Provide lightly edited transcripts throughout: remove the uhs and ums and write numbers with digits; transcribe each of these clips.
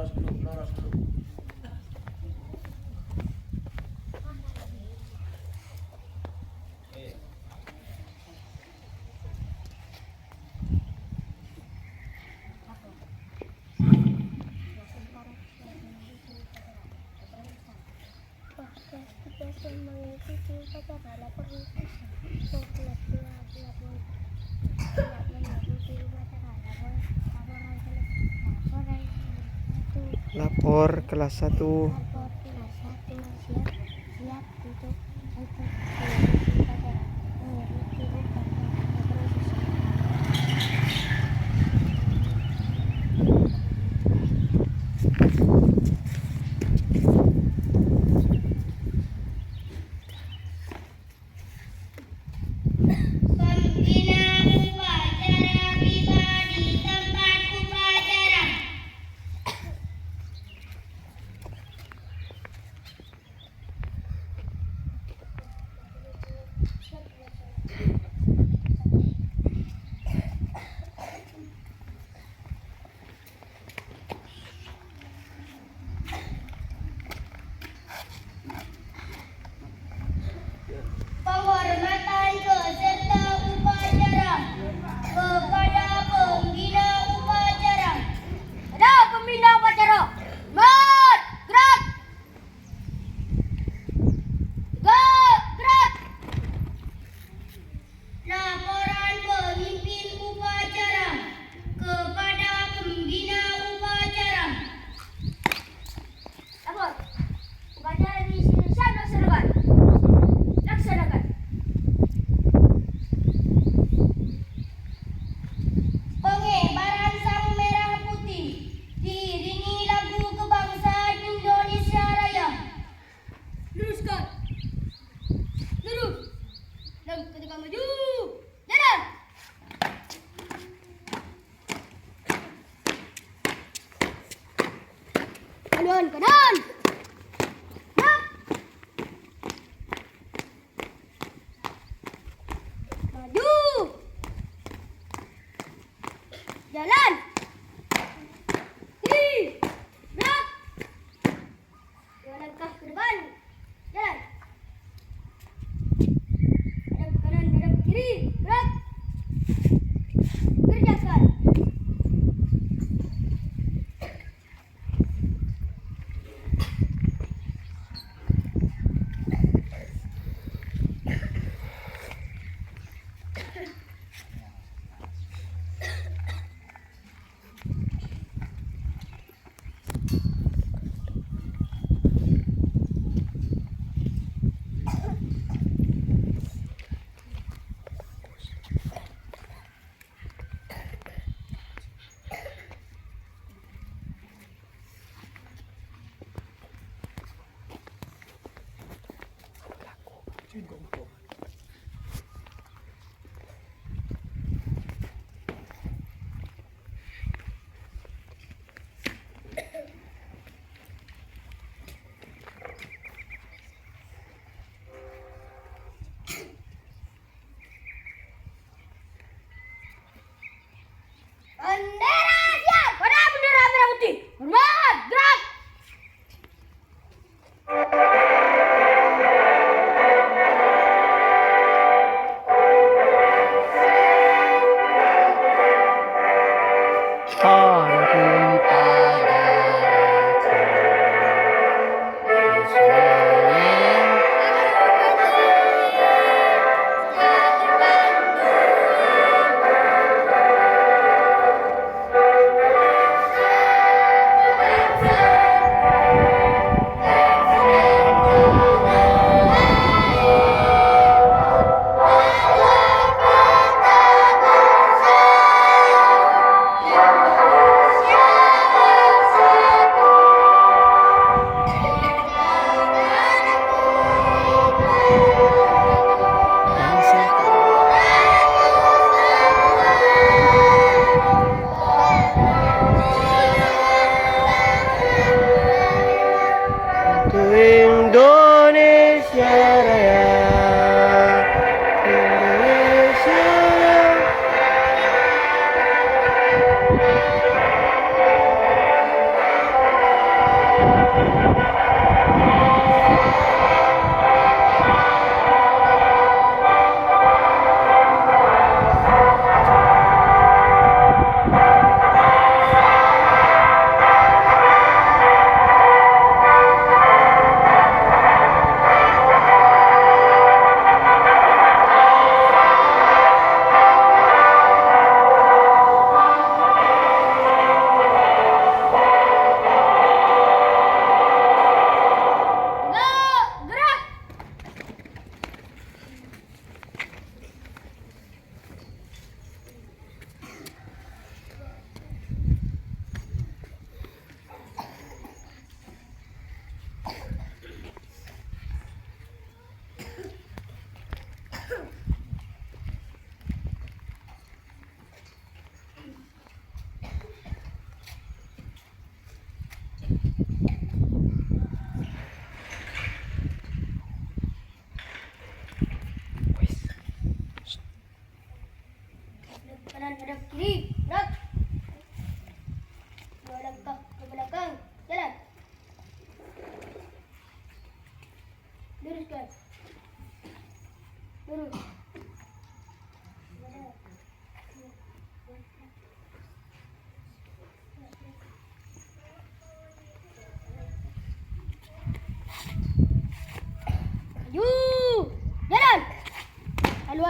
Lurus dulu, lurus dulu. Mengikuti upacara lapor lapor kelas 1. siap untuk mengikuti upacara penghormatan peserta upacara kepada pembina upacara. Ada pembina upacara. Mat, gerak. Gerak. Laporan pemimpin upacara kepada pembina upacara. Lapor. Upacara di sana serban. Laksanakan. Pengibaran sang merah putih diiringi lagu kebangsaan Indonesia Raya. Luruskan. Lurus. Dan ketika maju. Jalan. Kanan, kanan. Maju. Jalan. Kiri. Gerak. 2 langkah ke depan. Jalan. Hadap ke kanan, hadap ke kiri. Gerak. Kerjakan.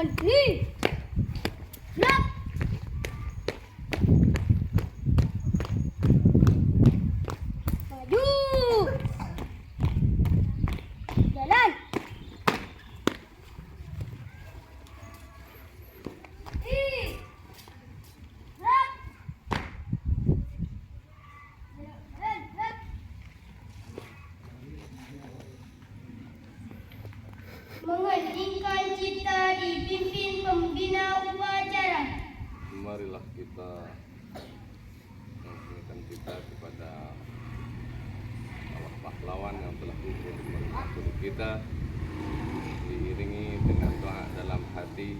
Jalan kiri. Gerak. Maju. Jalan. Kiri. Gerak. Jalan, gerak. Mengeningkan cipta dipimpin pembina upacara. Marilah kita mengingatkan kita kepada para pahlawan yang telah gugur menyatu kita, diiringi dengan doa dalam hati,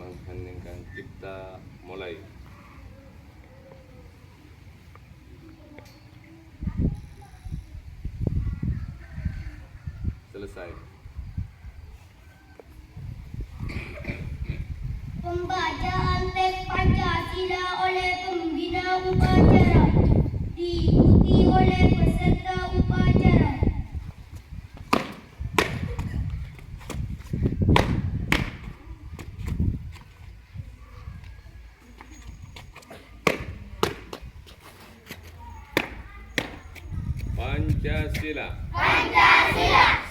mengheningkan cipta mulai. Selesai. Pembacaan teks Pancasila oleh pembina upacara diikuti oleh peserta upacara. Pancasila.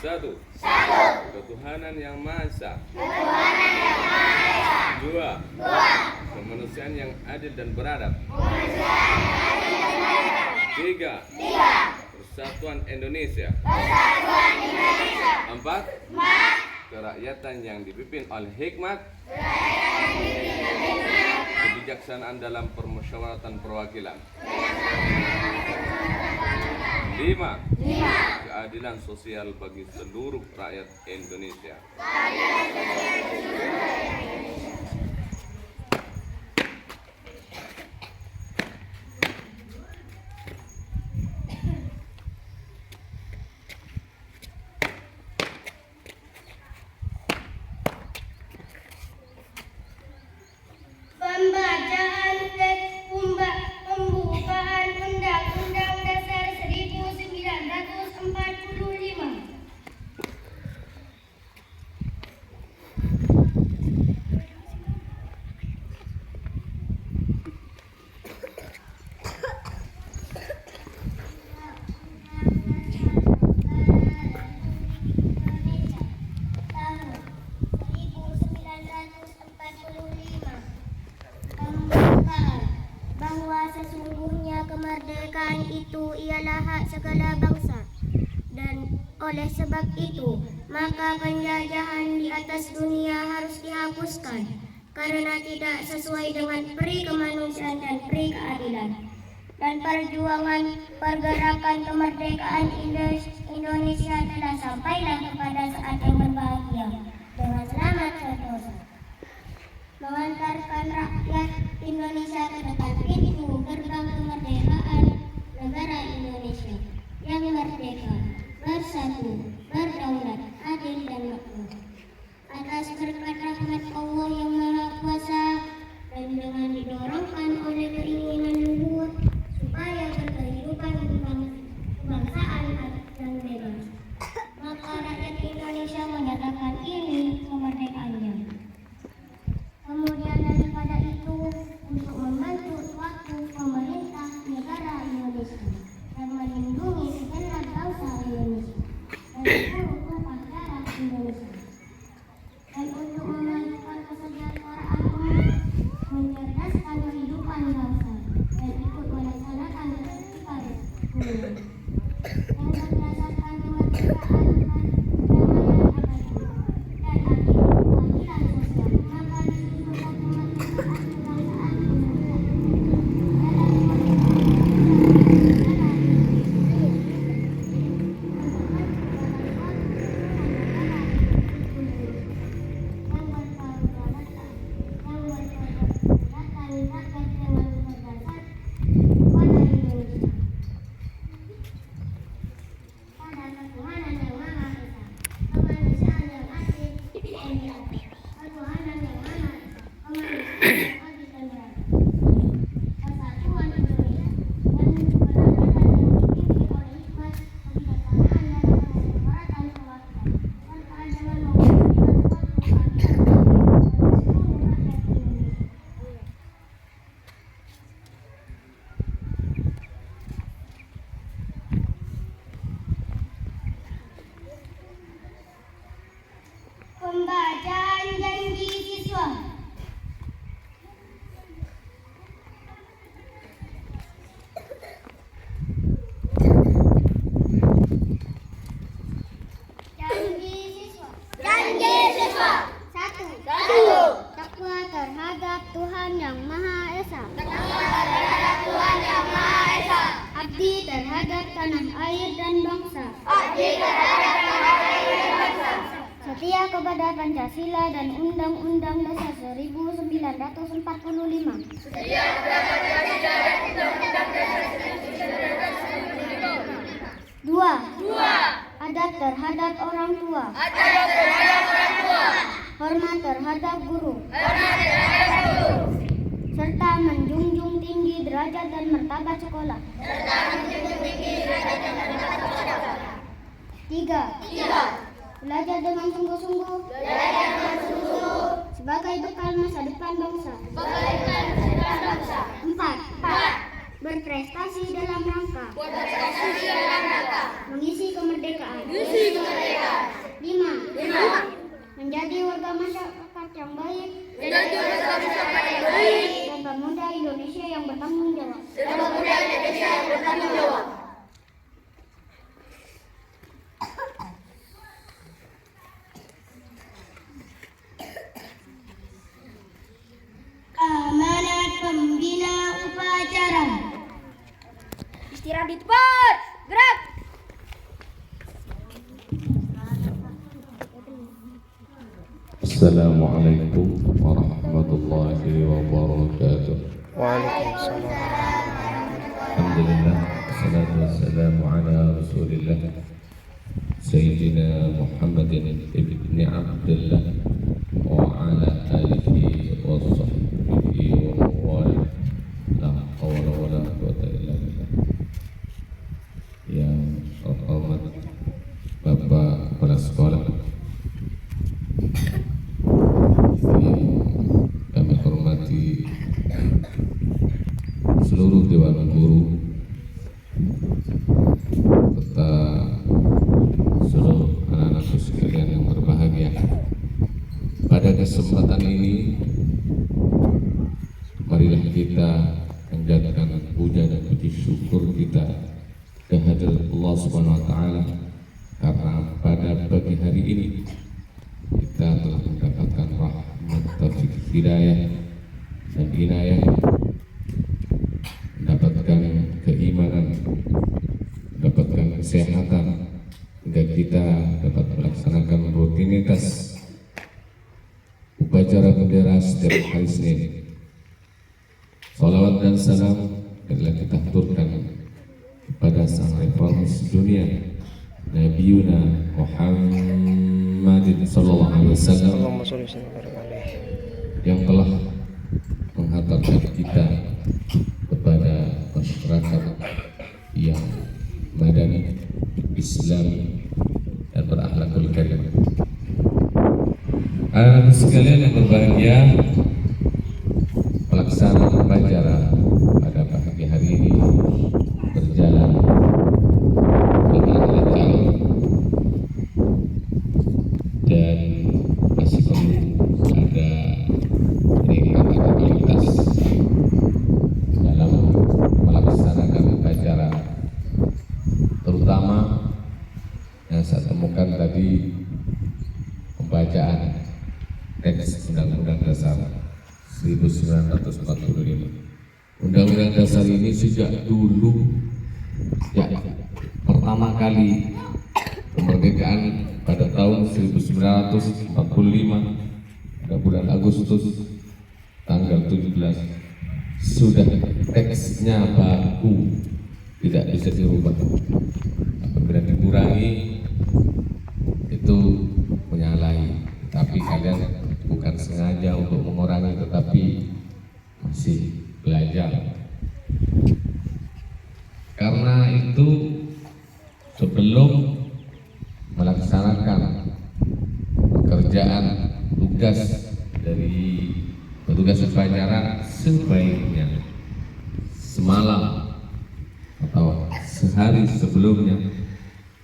Satu. Ketuhanan yang Maha Esa. Dua. Kemanusiaan yang adil dan beradab. Tiga. Persatuan Indonesia. Empat. Kerakyatan yang dipimpin oleh hikmat. Kebijaksanaan dalam permusyawaratan perwakilan. Lima. Keadilan sosial bagi seluruh rakyat Indonesia. Pembacaan teks pembukaan Undang-Undang Dasar 1945. Bahwa sesungguhnya kemerdekaan itu ialah hak segala bangsa, dan oleh sebab itu maka penjajahan di atas dunia harus dihapuskan karena tidak sesuai dengan peri kemanusiaan dan peri keadilan. Dan perjuangan pergerakan kemerdekaan Indonesia telah sampailah kepada saat yang berbahagia dengan selamat sentosa, mengantarkan rakyat Indonesia ke depan pintu gerbang kemerdekaan negara Indonesia yang merdeka, bersatu, berdaulat, adil dan makmur. Atas berkat rahmat Allah yang Maha Kuasa dan dengan didorongkan oleh keinginan luhur supaya berkehidupan kebangsaan dan bebas, maka rakyat Indonesia menyatakan ini kemerdekaannya. Kemudian daripada itu, untuk membantu suatu pemerintah negara Indonesia dan melindungi segenap bangsa Indonesia dan seluruh tumpah darah Indonesia, dan untuk memajukan kesejahteraan umat, mencerdaskan kehidupan bangsa dan ikut melaksanakan ketertiban dunia yang berdasarkan kemerdekaan perdamaian abadi dan adil keadilan sosial, maka ditujukan kemerdekaan kebangsaan tanah air dan bangsa. Setia kepada Pancasila dan Undang-Undang Dasar 1945. Dua. Adab terhadap orang tua. Hormat terhadap guru. Serta menjunjung tinggi derajat dan martabat sekolah. Tiga. Belajar dengan sungguh-sungguh sebagai bekal masa depan bangsa. Empat. Berprestasi dalam rangka mengisi kemerdekaan. Lima. Menjadi warga masyarakat yang baik dan pemuda Indonesia yang bertanggung jawab. Amanat pembina upacara. Istirahat di tempat. Gerak. Assalamualaikum warahmatullahi wabarakatuh. Waalaikumsalam. Alhamdulillah, wassalatu wassalamu ala rasulillah Sayyidina Muhammadin ibni Abdullah wa ala alihi wa sahbihi wa mawala. La hawla wa la quwwata illa billah. Yang terhormat Bapak Kepala Sekolah, kami hormati seluruh Dewan Guru serta seluruh anak-anakku sekalian yang berbahagia. Pada kesempatan ini, marilah kita menjadikan puja dan puji syukur kita kehadirat Allah Subhanahu wa taala, karena pada pagi hari ini kita telah mendapatkan rahmat, taufik, hidayah dan inayah, mendapatkan keimanan, mendapatkan kesehatan, hingga kita dapat melaksanakan rutinitas upacara bendera setiap hari Senin. Salawat dan salam adalah kita haturkan kepada sang reformis dunia, Nabiuna Muhammadin sallallahu alaihi wasallam, Allahumma sholli wa sallim alaihi. yang telah menghantarkan kita kepada masyarakat yang madani, Islami dan berakhlakul karim. Anak-anak sekalian yang berbahagia, pelaksanaan upacara pada pagi hari ini berjalan dengan lancar dan masih perlu ada peningkatan kualitas dalam melaksanakan upacara, terutama yang saya temukan tadi pembacaan teks Undang-Undang Dasar 1945. Undang-Undang Dasar ini sejak dulu, ya, pertama kali kemerdekaan pada tahun 1945 pada bulan Agustus tanggal 17 sudah teksnya baku, tidak bisa dirubah. Apabila dikurangi itu menyalahi, tapi kalian bukan sengaja untuk mengurangi, tetapi masih belajar. Karena itu sebelum melaksanakan pekerjaan tugas dari petugas upacara, sebaiknya semalam atau sehari sebelumnya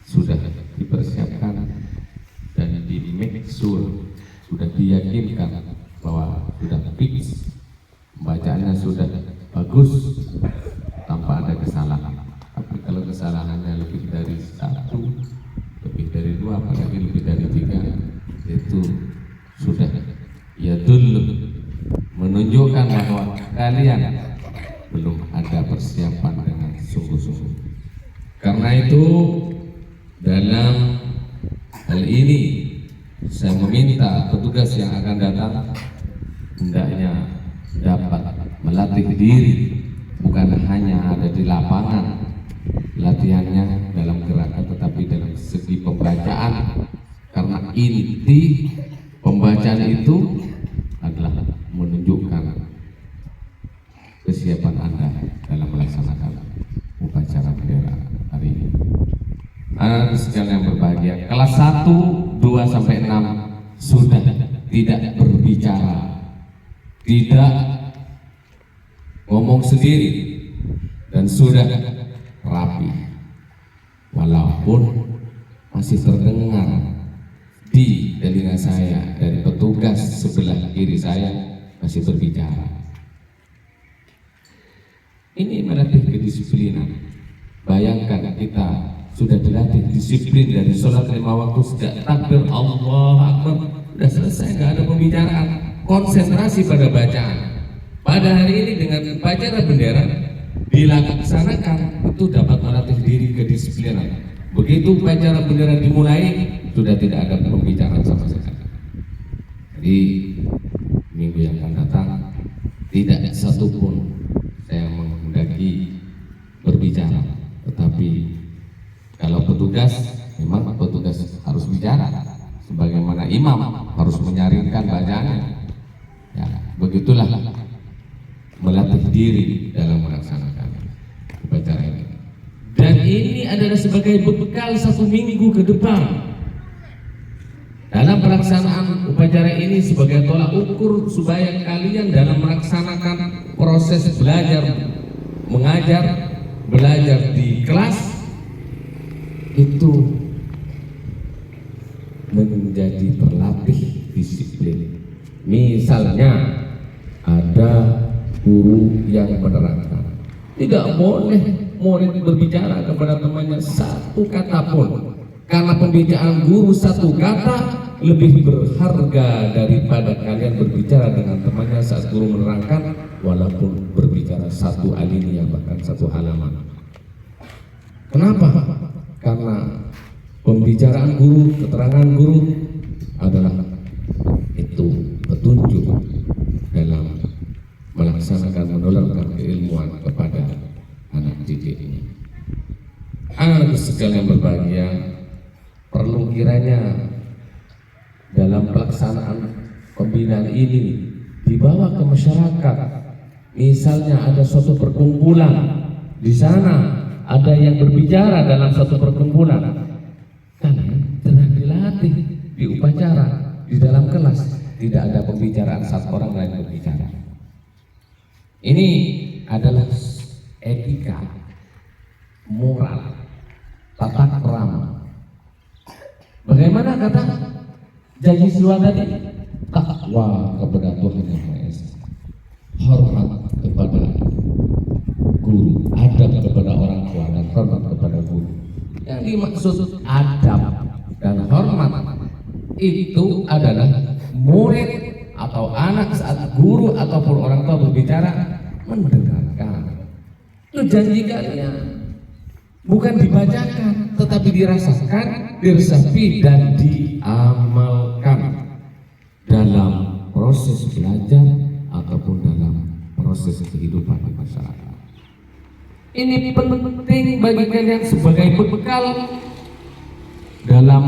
sudah dipersiapkan dan di make sure, sudah diyakinkan bahwa sudah fix, bacaannya sudah bagus tanpa ada kesalahan. Tapi kalau kesalahannya lebih dari satu, lebih dari dua, apalagi lebih dari tiga, itu sudah ya dulu menunjukkan bahwa kalian belum ada persiapan dengan sungguh-sungguh. Karena itu dalam hal ini saya meminta petugas yang akan datang hendaknya dapat melatih diri, bukan hanya ada di lapangan latihannya dalam gerakan, tetapi dalam segi pembacaan. Karena inti pembacaan itu adalah menunjukkan kesiapan Anda dalam melaksanakan upacara bendera hari ini. Anak sekalian yang berbahagia, kelas 1, 2 sampai 6 sudah tidak berbicara, tidak ngomong sendiri, dan sudah rapi, walaupun masih terdengar di telinga saya dari petugas sebelah kiri saya masih berbicara. Ini melatih kedisiplinan. Bayangkan kita sudah dilatih disiplin dari sholat 5 waktu, sejak takbir Allah Akbar sudah selesai, nggak ada pembicaraan, konsentrasi pada bacaan. Pada hari ini dengan upacara bendera dilaksanakan, itu dapat melatih diri kedisiplinan. Begitu upacara bendera dimulai, sudah tidak ada pembicaraan sama sekali. Jadi minggu yang akan datang tidak satupun saya menghendaki berbicara, tetapi kalau petugas, memang petugas harus bicara, sebagaimana imam harus menyaringkan bacaannya. Ya, begitulah melatih diri dalam melaksanakan upacara ini. Dan ini adalah sebagai bekal 1 minggu ke depan dalam pelaksanaan upacara ini, sebagai tolak ukur supaya kalian dalam melaksanakan proses belajar mengajar, belajar di kelas itu menjadi terlatih disiplin. Misalnya ada guru yang menerangkan, tidak boleh murid berbicara kepada temannya 1 kata pun, karena pembicaraan guru 1 kata lebih berharga daripada kalian berbicara dengan temannya saat guru menerangkan, walaupun berbicara 1 alinea bahkan 1 halaman. Kenapa? Karena pembicaraan guru, keterangan guru adalah itu petunjuk dalam melaksanakan, menularkan keilmuan kepada anak didik ini. Anak sekalian yang berbahagia, perlu kiranya dalam pelaksanaan pembinaan ini dibawa ke masyarakat. Misalnya ada suatu perkumpulan, di sana ada yang berbicara dalam satu perkumpulan, kalian telah dilatih di upacara di dalam kelas, tidak ada pembicaraan saat orang lain berbicara. Ini adalah etika, moral, tata krama. Bagaimana kata janji Siswa tadi? Takwa kepada Tuhan Yang Maha Esa, hormat kepada guru, adab kepada orang tua, dan hormat kepada guru. Yang dimaksud adab dan hormat itu adalah murid atau anak saat guru ataupun orang tua berbicara mendengarkan. Itu janji kalian, bukan dibacakan, tetapi dirasakan, diresapi, dan diamalkan dalam proses belajar ataupun dalam proses kehidupan di masyarakat. Ini penting bagi kalian sebagai bekal dalam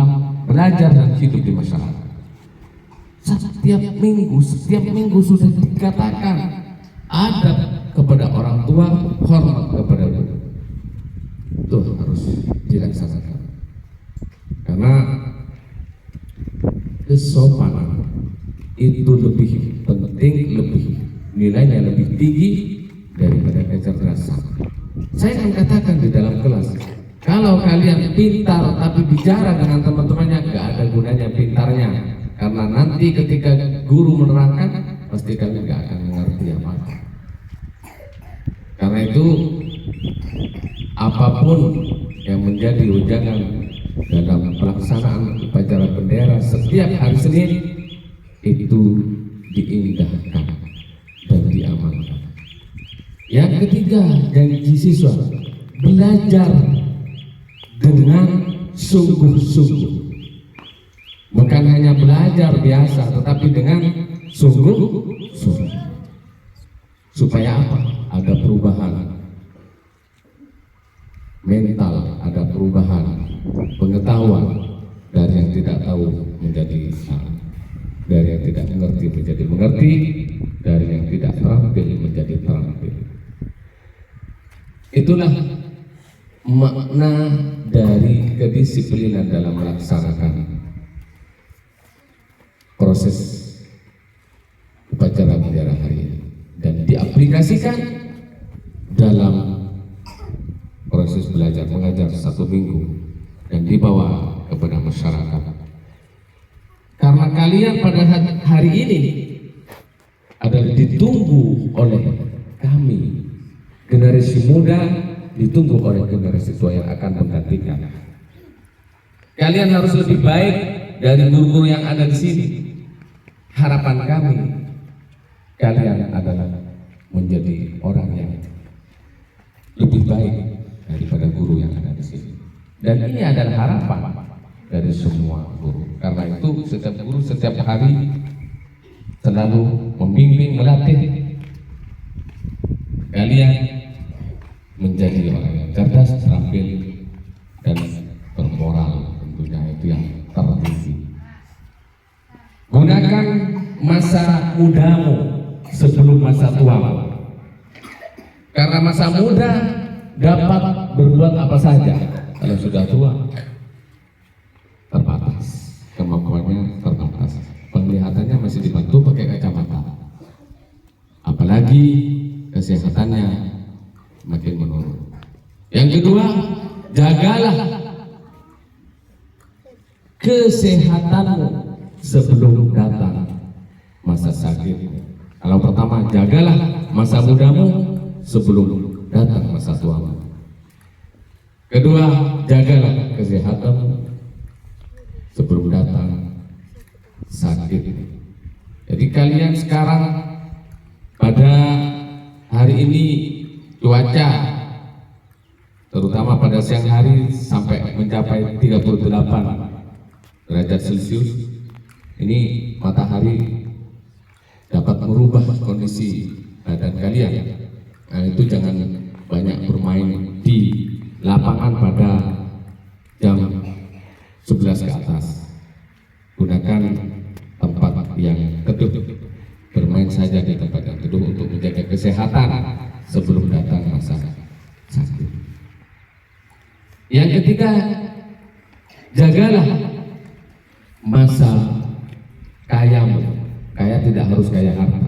belajar dan hidup di masyarakat. Setiap minggu sudah dikatakan adab kepada orang tua, hormat kepada guru. Itu harus dilaksanakan. Karena kesopanan itu lebih penting, nilainya lebih tinggi daripada kecerdasan. Saya akan katakan di dalam kelas, kalau kalian pintar tapi bicara dengan teman-temannya, nggak ada gunanya pintarnya, karena nanti ketika guru menerangkan pasti kalian nggak akan mengerti apa-apa. Karena itu apapun yang menjadi ujangan dalam pelaksanaan upacara bendera setiap hari Senin itu diindahkan dan diamalkan. Yang ketiga, janji siswa belajar dengan sungguh-sungguh. Bukan hanya belajar biasa, tetapi dengan sungguh-sungguh. Supaya apa? Ada perubahan mental, ada perubahan pengetahuan, dari yang tidak tahu menjadi tahu, dari yang tidak mengerti menjadi mengerti, dari yang tidak terampil menjadi terampil. Itulah makna dari kedisiplinan dalam melaksanakan proses upacara bendera hari ini, dan diaplikasikan dalam proses belajar mengajar 1 minggu dan dibawa kepada masyarakat. Karena kalian pada hari ini adalah ditunggu oleh kami, generasi muda, ditunggu oleh generasi tua yang akan menggantikan. Kalian harus lebih baik dari guru-guru yang ada di sini. Harapan kami, kalian adalah menjadi orang yang lebih baik daripada guru yang ada di sini. Dan ini adalah harapan dari semua guru. Karena itu setiap guru setiap hari selalu membimbing, melatih kalian menjadi orang yang cerdas, terampil, dan bermoral. Tentunya itu yang tertinggi. Gunakan masa mudamu sebelum masa tuamu. Karena masa muda dapat berbuat apa saja. Kalau sudah tua, terbatas, kemampuannya terbatas, penglihatannya masih dibantu pakai kacamata, apalagi kesehatannya makin menurun. Yang kedua, jagalah kesehatanmu sebelum datang masa sakit. Kalau pertama, jagalah masa mudamu sebelum datang masa tuamu. Kedua, jagalah kesehatanmu sebelum datang sakit. Jadi kalian sekarang pada hari ini cuaca, terutama pada siang hari sampai mencapai 38 derajat Celcius. Ini matahari dapat merubah kondisi badan kalian. Nah, itu jangan banyak bermain di lapangan pada jam 11 ke atas. Gunakan tempat yang teduh, bermain saja di tempat yang teduh untuk menjaga kesehatan sebelum datang masa sakit. Yang ketiga, jagalah masa kayamu. Kaya tidak harus kaya harta,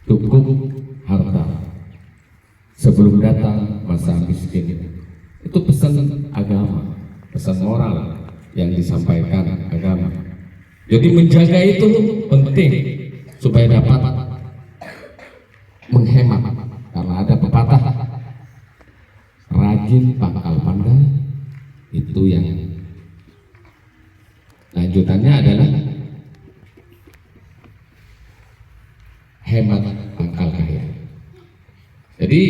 cukup harta sebelum datang masa miskin. Itu pesan agama, pesan moral yang disampaikan agama. Jadi menjaga itu penting supaya dapat menghemat. Karena ada pepatah, rajin pangkal pandai, itu yang lanjutannya adalah hemat pangkal kaya. Jadi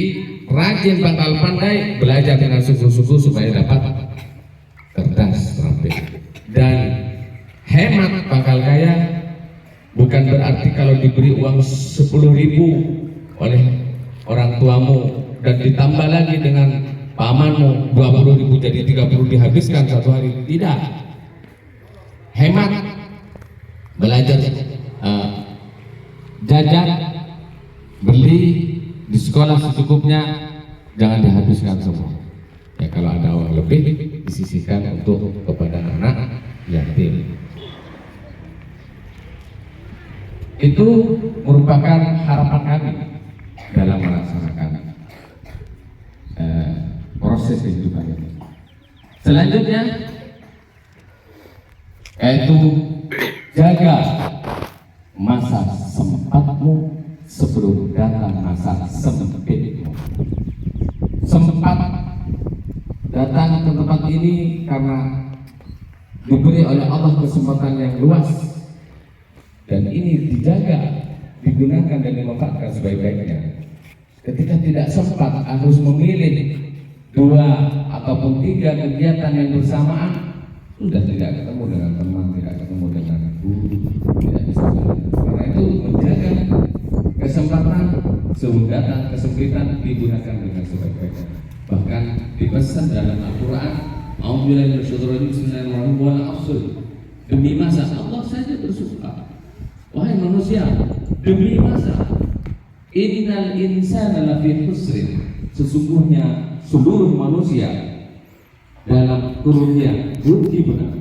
rajin pangkal pandai, belajar dengan sungguh-sungguh supaya dapat cerdas, terampil. Dan hemat pangkal kaya bukan berarti kalau diberi uang 10.000 oleh orang tuamu dan ditambah lagi dengan pamanmu 20.000 jadi 30 dihabiskan satu hari. Tidak. Hemat, belajar jajan, beli di sekolah secukupnya, jangan dihabiskan semua. Ya, kalau ada uang lebih disisihkan untuk kepada anak yatim. Itu merupakan harapan kami dalam melaksanakan proses kehidupan ini. Selanjutnya yaitu jaga masa sempatmu sebelum datang masa sempitmu. Sempat datang ke tempat ini karena diberi oleh Allah kesempatan yang luas, dan ini dijaga, digunakan dan dimanfaatkan sebaik-baiknya. Ketika tidak sempat, harus memilih 2 ataupun 3 kegiatan yang bersamaan, sudah tidak ketemu dengan teman, tidak ketemu dengan guru, tidak bisa belajar. Karena itu menjaga kesempatan, sehingga kesempitan digunakan dengan sebaik-baiknya. Bahkan dipesan dalam Al-Quran, A'udzubillahi minasyaitonir rajim, bismillahirrahmanirrahim, wal 'ashr. Demi masa, Allah saja bersumpah, wahai manusia, demi masa, innal insana lafi khusrin, sesungguhnya seluruh manusia dalam kurunnya rugi benar.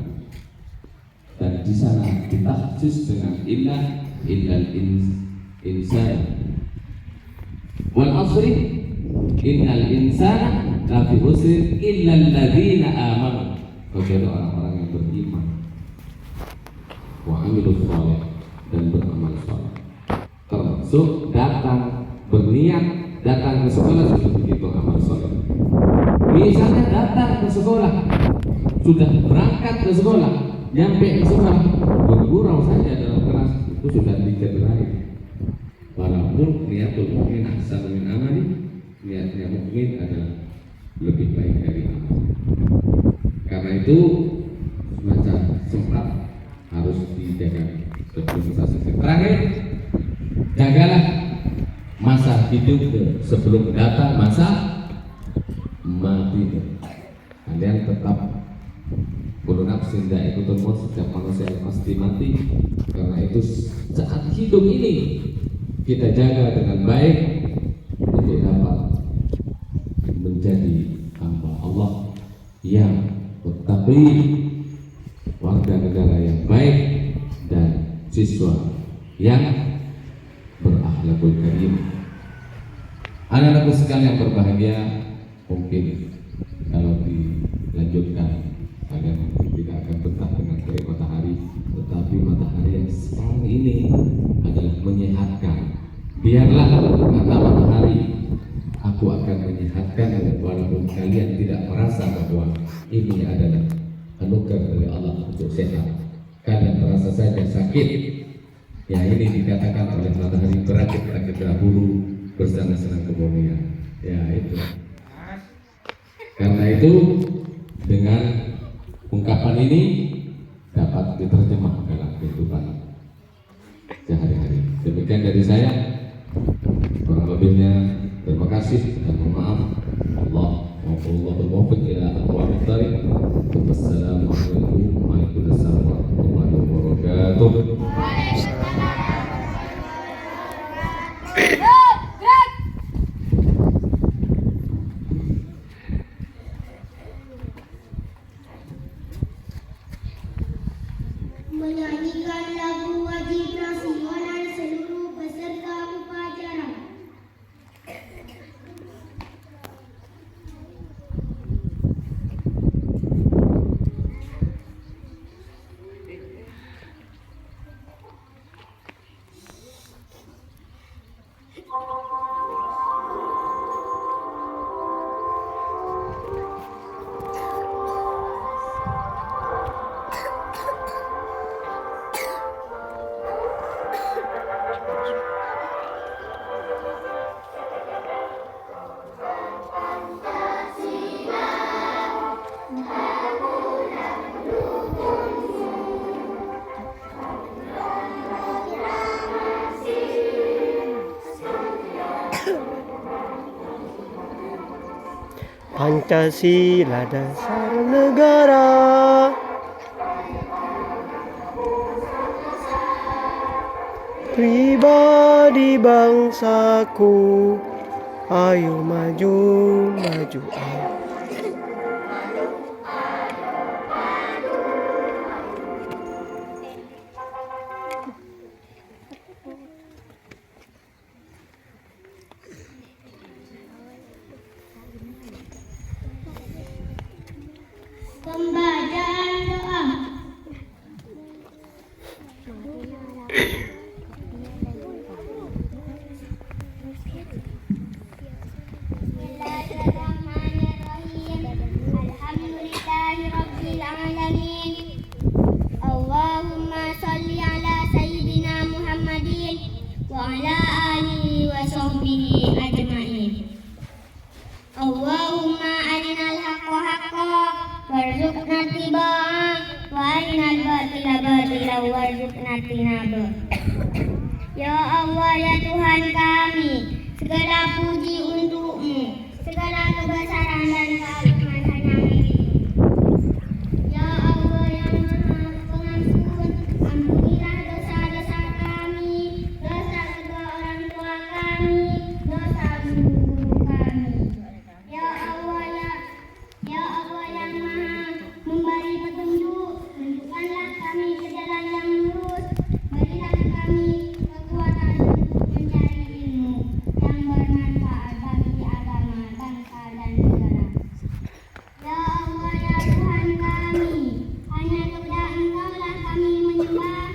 Dan di sana ditahsis dengan illal insan. Wal 'ashri innal insana lafi khusrin illal ladzina amanu. Kecuali orang-orang yang beriman wa amilus shalih dan beramal saleh. Termasuk datang berniat datang ke sekolah sudah begitu amal saleh. Misalnya datang ke sekolah, sudah berangkat ke sekolah, nyampe ke sekolah, bergurau saja dalam kelas, itu sudah dicederai. Walaupun niatul mukmin ahsanu min amali, niatnya mukmin adalah lebih baik dari amal. Karena itu semacam sempat harus dijaga. Terakhir, jagalah masa hidup sebelum datang masa mati. Kalian tetap kullu nafsin dha'iqatul maut, setiap manusia pasti mati. Karena itu saat hidup ini kita jaga dengan baik untuk dapat menjadi hamba Allah yang tetapi warga negara yang baik dan siswa yang berakhlakul karim. Anak-anakku sekalian yang berbahagia, mungkin kalau dilanjutkan kalian tidak akan betah dengan terik matahari, tetapi matahari yang sekarang ini adalah menyehatkan. Biarlah kata matahari, aku akan menyehatkan walaupun kalian tidak merasa bahwa ini adalah anugerah dari Allah untuk sehat. Kalian terasa saja sakit. Ya, ini dikatakan oleh matahari berakit-rakit dahulu bersenang-senang kemuliaan. Ya, itu. Karena itu dengan ungkapan ini dapat diterjemah dalam kehidupan sehari-hari. Demikian dari saya. Kurang lebihnya terima kasih dan mohon maaf. Wallahul muwaffiq ila aqwamit thariq. Wassalamualaikum warahmatullahi wabarakatuh. Menyanyikan lagu wajib nasional seluruh peserta upacara. Pancasila dasar negara, pribadi bangsaku, ayo maju, maju. Pembacaan doa. Bismillahirrahmanirrahim. Alhamdulillahirabbil alamin. Allahumma shalli ala sayyidina Muhammadin wa ala alihi wa sahbihi ajma'in. Allahumma ittiba'ah wa arinal batila batila warzuqna tinaba. Ya Allah, ya Tuhan kami, segala puji untuk-Mu, segala kebesaran dan keagungan hanya milik-Mu. Ya Allah yang Maha Pengampun, ampunilah dosa-dosa kami, dosa kedua orang tua kami, dosa guru-guru kami. Ya Allah yang Maha memberi petunjuk, tunjukkanlah kami ke jalan yang lurus, berilah kami kekuatan untuk mencari ilmu yang bermanfaat bagi agama, bangsa dan negara. Ya Allah, ya Tuhan kami, hanya kepada Engkau-lah kami menyembah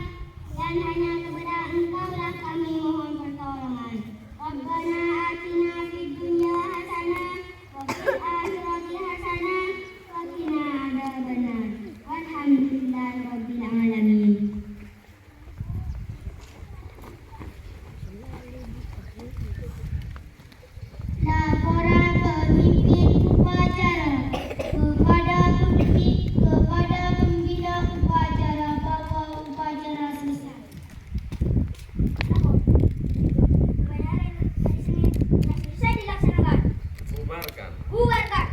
dan hanya kepada Engkau-lah kami mohon pertolongan. Rabbana atina fid dunya hasanah wa fil akhirati hasanah wa qina adzabannar. Walhamdulillahi rabbil alamin. Laporan pemimpin upacara kepada pembina upacara bahwa upacara selesai. Selesai dilaksanakan. Bubarkan.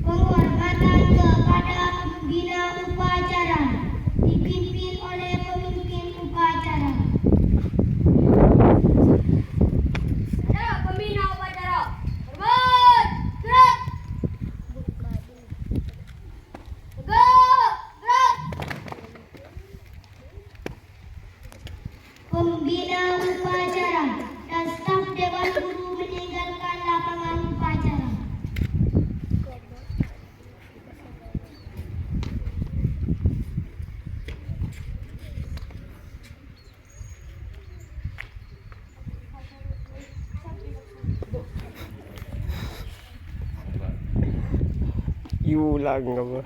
Penghormatan kepada pembina upacara dipimpin oleh pemimpin upacara. Pembina upacara, hormat, gerak. Gerak. Pembina upacara dan staf Dewan Guru meninggalkan lapangan upacara. Iulang apa?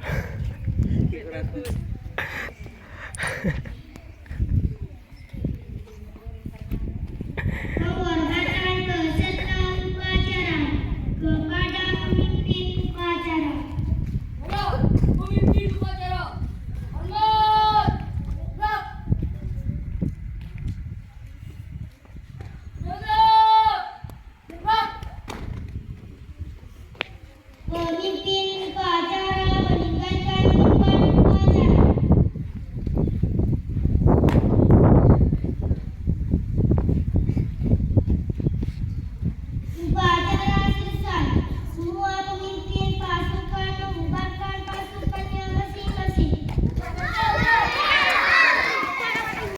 Penghormatan peserta upacara kepada pemimpin upacara. Pemimpin upacara, hormat, gerak. Gerak.